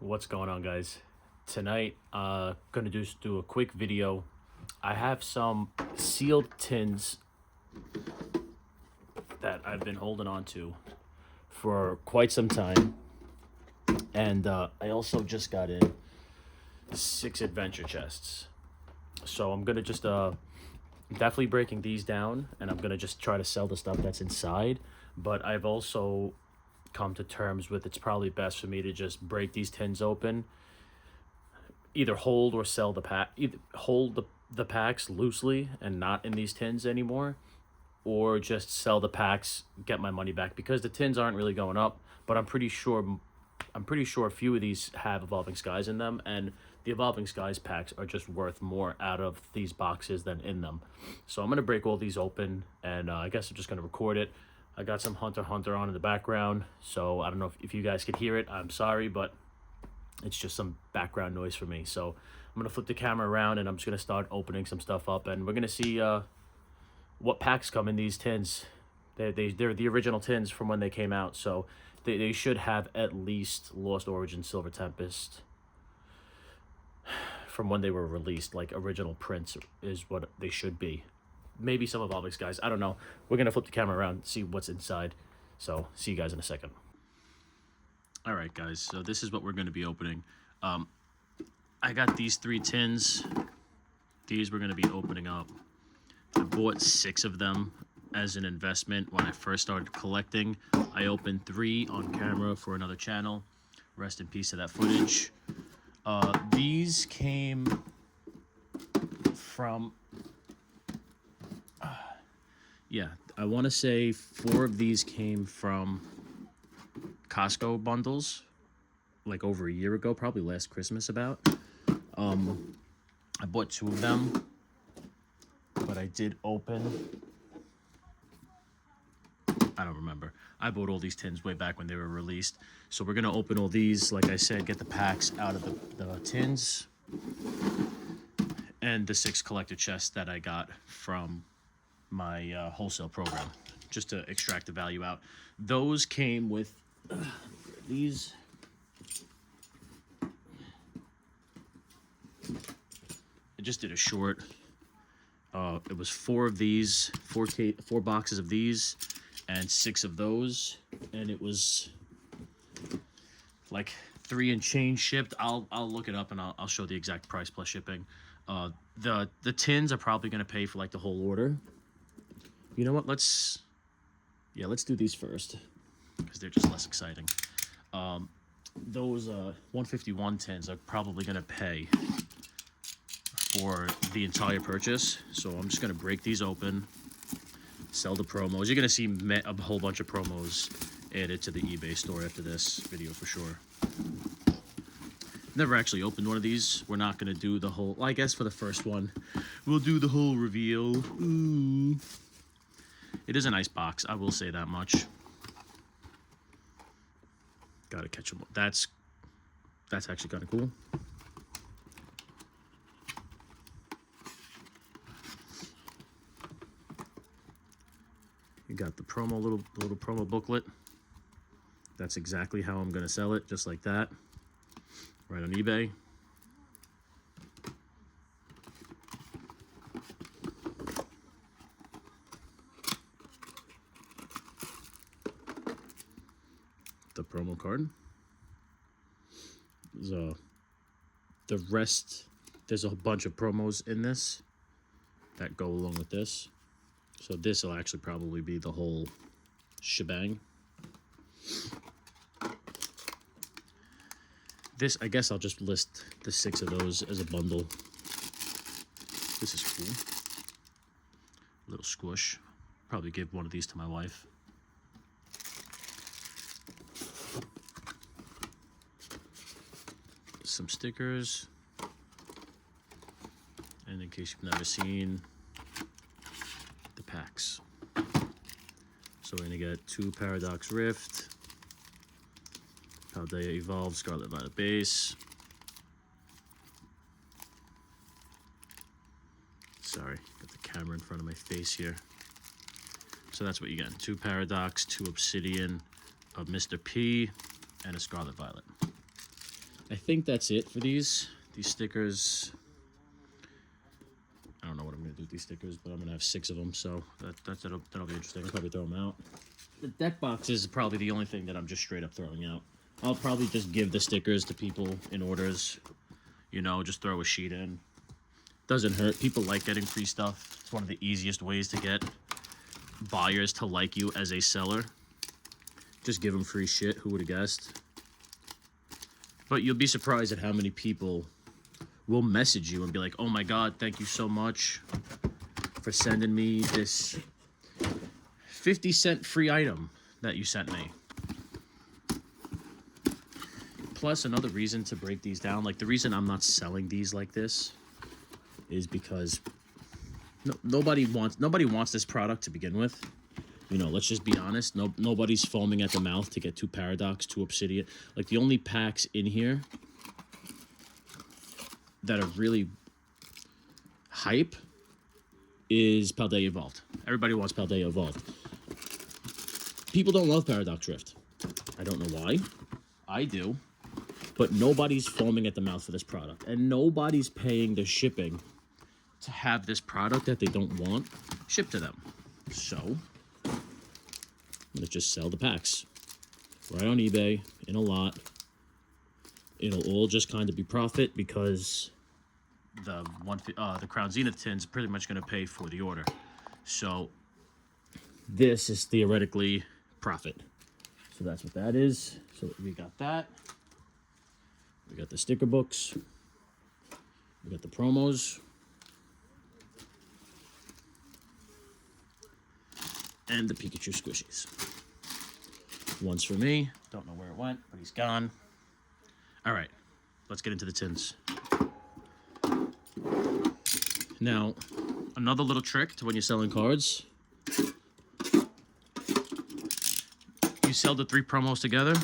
What's going on, guys? Tonight gonna just do a quick video. I have some sealed tins that I've been holding on to for quite some time, and I also just got in 6 adventure chests. So I'm gonna just definitely breaking these down, and I'm gonna just try to sell the stuff that's inside. But I've also come to terms with it's probably best for me to just break these tins open, either hold or sell the pack, either hold the packs loosely and not in these tins anymore, or just sell the packs, get my money back, because the tins aren't really going up. But I'm pretty sure a few of these have Evolving Skies in them, and the Evolving Skies packs are just worth more out of these boxes than in them. So I'm gonna break all these open, and I guess I'm just gonna record it. I got some Hunter x Hunter on in the background, so I don't know if you guys could hear it. I'm sorry, but it's just some background noise for me. So I'm gonna flip the camera around, and I'm just gonna start opening some stuff up, and we're gonna see what packs come in these tins. They're the original tins from when they came out, so they should have at least Lost Origin, Silver Tempest from when they were released. Like, original prints is what they should be. Maybe some Evolving Skies, I don't know. We're gonna flip the camera around, see what's inside. So see you guys in a second. All right, guys, so this is what we're going to be opening. I got these 3 tins. These we're going to be opening up. I bought 6 of them as an investment when I first started collecting. I opened 3 on camera for another channel. Rest in peace to that footage. These came from... yeah, I want to say 4 of these came from Costco bundles, like over a year ago, probably last Christmas about. I bought 2 of them, but I did open, I don't remember. I bought all these tins way back when they were released. So we're gonna open all these, like I said, get the packs out of the tins, and the 6 collector chests that I got from my wholesale program, just to extract the value out. Those came with these. I just did a short. It was 4 of these, 4 boxes of these, and 6 of those, and it was like 3 and change shipped. I'll look it up, and I'll show the exact price plus shipping. The tins are probably gonna pay for like the whole order. You know what? Let's do these first, because they're just less exciting. Those 151 tins are probably gonna pay for the entire purchase. So I'm just gonna break these open, sell the promos. You're gonna see a whole bunch of promos added to the eBay store after this video for sure. Never actually opened one of these. We're not gonna do the whole, well, I guess for the first one, we'll do the whole reveal. Ooh. It is a nice box, I will say that much. Gotta catch them. That's actually kind of cool. You got the promo, little promo booklet. That's exactly how I'm gonna sell it, just like that, right on eBay. The promo card. The rest, there's a bunch of promos in this that go along with this. So this will actually probably be the whole shebang. This, I guess I'll just list the 6 of those as a bundle. This is cool. Little squish. Probably give one of these to my wife. Some stickers. And in case you've never seen the packs. So we're gonna get 2 Paradox Rift, Paldea Evolved, Scarlet Violet Base. Sorry, got the camera in front of my face here. So that's what you get. 2 Paradox, 2 Obsidian, a Mr. P, and a Scarlet Violet. I think that's it for these stickers. I don't know what I'm going to do with these stickers, but I'm going to have 6 of them, so that'll be interesting. I'll probably throw them out. The deck box is probably the only thing that I'm just straight up throwing out. I'll probably just give the stickers to people in orders. You know, just throw a sheet in. Doesn't hurt. People like getting free stuff. It's one of the easiest ways to get buyers to like you as a seller. Just give them free shit. Who would have guessed? But you'll be surprised at how many people will message you and be like, oh my God, thank you so much for sending me this 50-cent free item that you sent me. Plus, another reason to break these down, like the reason I'm not selling these like this is because nobody wants this product to begin with. You know, let's just be honest. Nobody's foaming at the mouth to get 2 Paradox, 2 Obsidian. Like, the only packs in here that are really hype is Paldea Evolved. Everybody wants Paldea Evolved. People don't love Paradox Rift. I don't know why. I do. But nobody's foaming at the mouth for this product. And nobody's paying the shipping to have this product that they don't want shipped to them. So let's just sell the packs right on eBay in a lot. It'll all just kind of be profit because the Crown Zenith tin's pretty much going to pay for the order. So this is theoretically profit. So that's what that is. So we got that. We got the sticker books. We got the promos. And the Pikachu squishies. One's for me. Don't know where it went, but he's gone. All right, let's get into the tins. Now, another little trick to when you're selling cards. You sell the 3 promos together,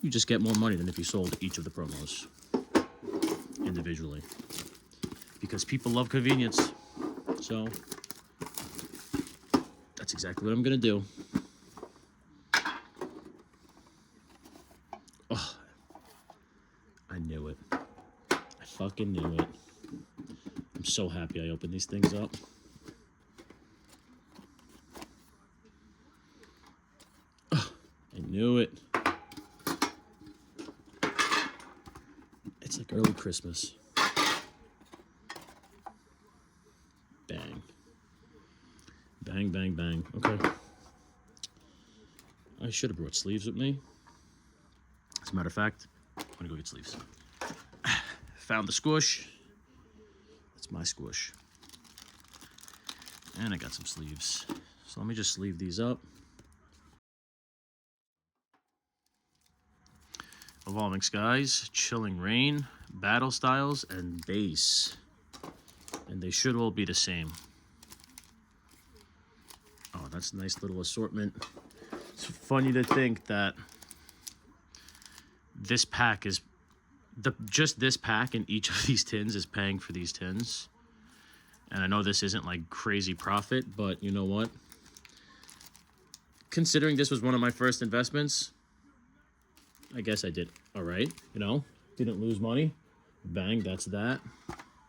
you just get more money than if you sold each of the promos individually. Because people love convenience. So that's exactly what I'm going to do. Oh, I knew it. I fucking knew it. I'm so happy I opened these things up. Oh, I knew it. It's like early Christmas. Bang. Bang, bang, bang. Okay. I should have brought sleeves with me. As a matter of fact, I'm gonna go get sleeves. Found the squish. That's my squish. And I got some sleeves. So let me just sleeve these up. Evolving Skies, Chilling Rain, Battle Styles, and Base. And they should all be the same. Oh, that's a nice little assortment. It's funny to think that this pack is just this pack in each of these tins is paying for these tins. And I know this isn't like crazy profit, but you know what? Considering this was one of my first investments, I guess I did all right, you know? Didn't lose money. Bang, that's that.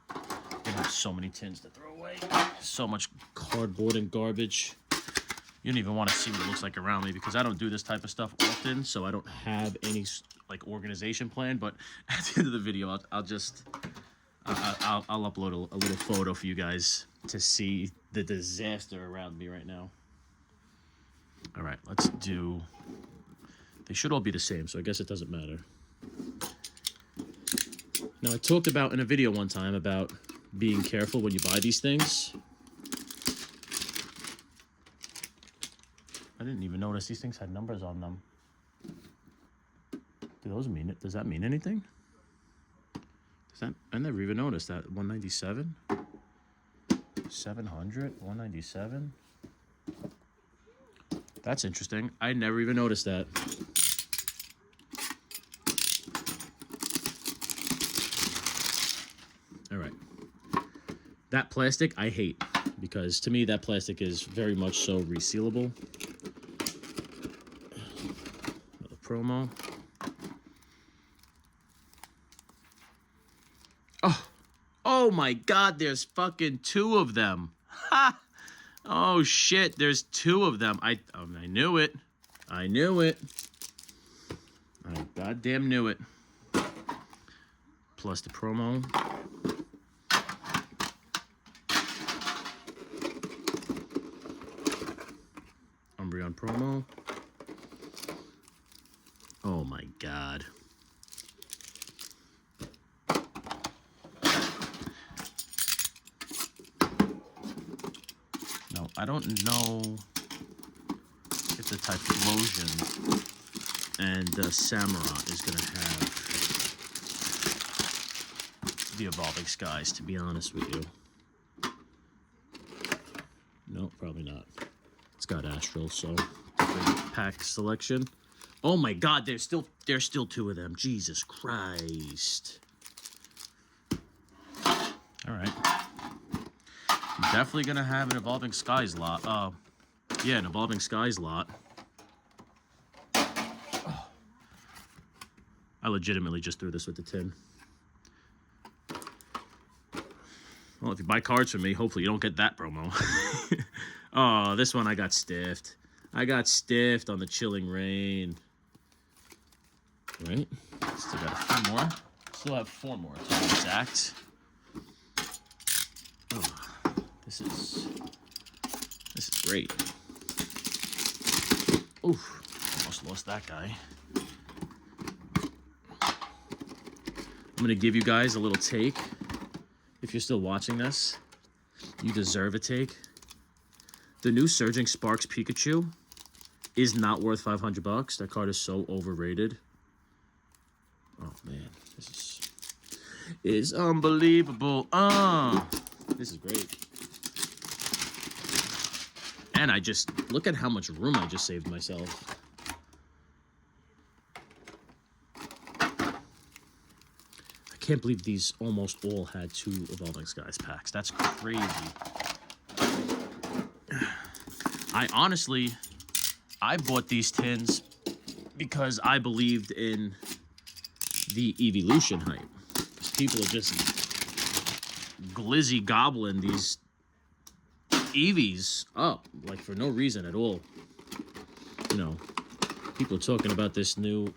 I have so many tins to throw away. So much cardboard and garbage. You don't even want to see what it looks like around me because I don't do this type of stuff often, so I don't have any like organization plan. But at the end of the video, I'll upload a little photo for you guys to see the disaster around me right now. All right, let's do. They should all be the same, so I guess it doesn't matter. Now, I talked about in a video one time about being careful when you buy these things. I didn't even notice these things had numbers on them. Do those mean it? Does that mean anything? I never even noticed that. 197? 700? 197? That's interesting. I never even noticed that. All right. That plastic I hate because to me that plastic is very much so resealable. Another promo. Oh my God, there's fucking 2 of them. Ha! Oh shit, there's 2 of them. I knew it. I knew it. I goddamn knew it. Plus the promo. Umbreon promo. Oh my God. No, I don't know if the Typhlosion and Samurott is going to have the Evolving Skies, to be honest with you. No, probably not. It's got Astral, so pack selection. Oh my God, there's still 2 of them. Jesus Christ. All right. I'm definitely gonna have an Evolving Skies lot. Yeah, an Evolving Skies lot. I legitimately just threw this with the tin. Well, if you buy cards from me, hopefully you don't get that promo. Oh, this one I got stiffed. I got stiffed on the Chilling Reign. Right? Still got a few more. Still have 4 more to be exact. Oh, this is great. Oof, almost lost that guy. I'm gonna give you guys a little take. If you're still watching this, you deserve a take. The new Surging Sparks Pikachu is not worth $500. That card is so overrated. Oh man, this is unbelievable. This is great. And I just look at how much room I just saved myself. I can't believe these almost all had 2 Evolving Skies packs. That's crazy. I bought these tins because I believed in the evolution hype. People are just glizzy gobbling these Eevees up, like for no reason at all. You know, people are talking about this new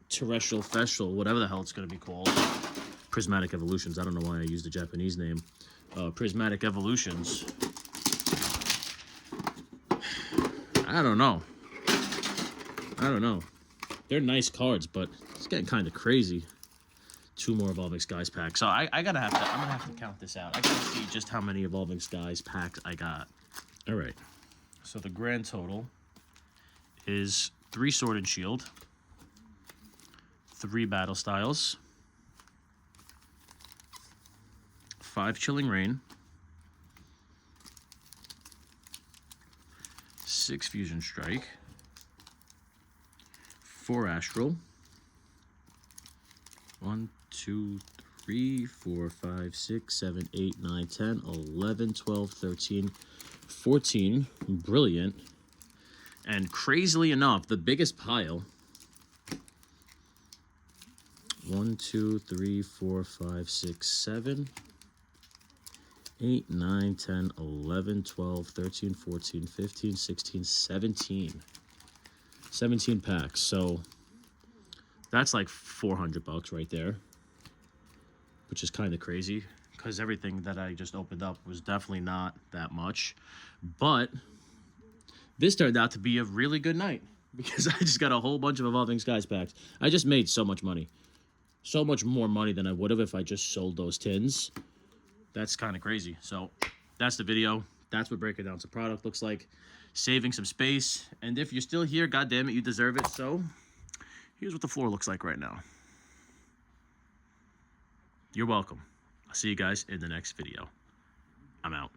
terrestrial festival, whatever the hell it's going to be called. Prismatic Evolutions. I don't know why I used the Japanese name. Prismatic Evolutions. I don't know. They're nice cards, but it's getting kind of crazy. 2 more Evolving Skies packs. So I'm gonna have to count this out. I gotta see just how many Evolving Skies packs I got. All right. So the grand total is 3 Sword and Shield, 3 Battle Styles, 5 Chilling Reign, 6 Fusion Strike, 4 Astral, 1, 2, 3, 4, 5, 6, 7, 8, 9, 10, 11, 12, 13, 14. Brilliant. And crazily enough, the biggest pile. 1, 2, 3, 4, 5, 6, 7, 8, 9, 10, 11, 12, 13, 14, 15, 16, 17. 17 packs. So that's like $400 right there, which is kind of crazy because everything that I just opened up was definitely not that much. But this turned out to be a really good night because I just got a whole bunch of Evolving Skies packs. I just made so much money. So much more money than I would have if I just sold those tins. That's kind of crazy. So that's the video. That's what breaking down some product looks like. Saving some space. And if you're still here, God damn it, you deserve it. So here's what the floor looks like right now. You're welcome. I'll see you guys in the next video. I'm out.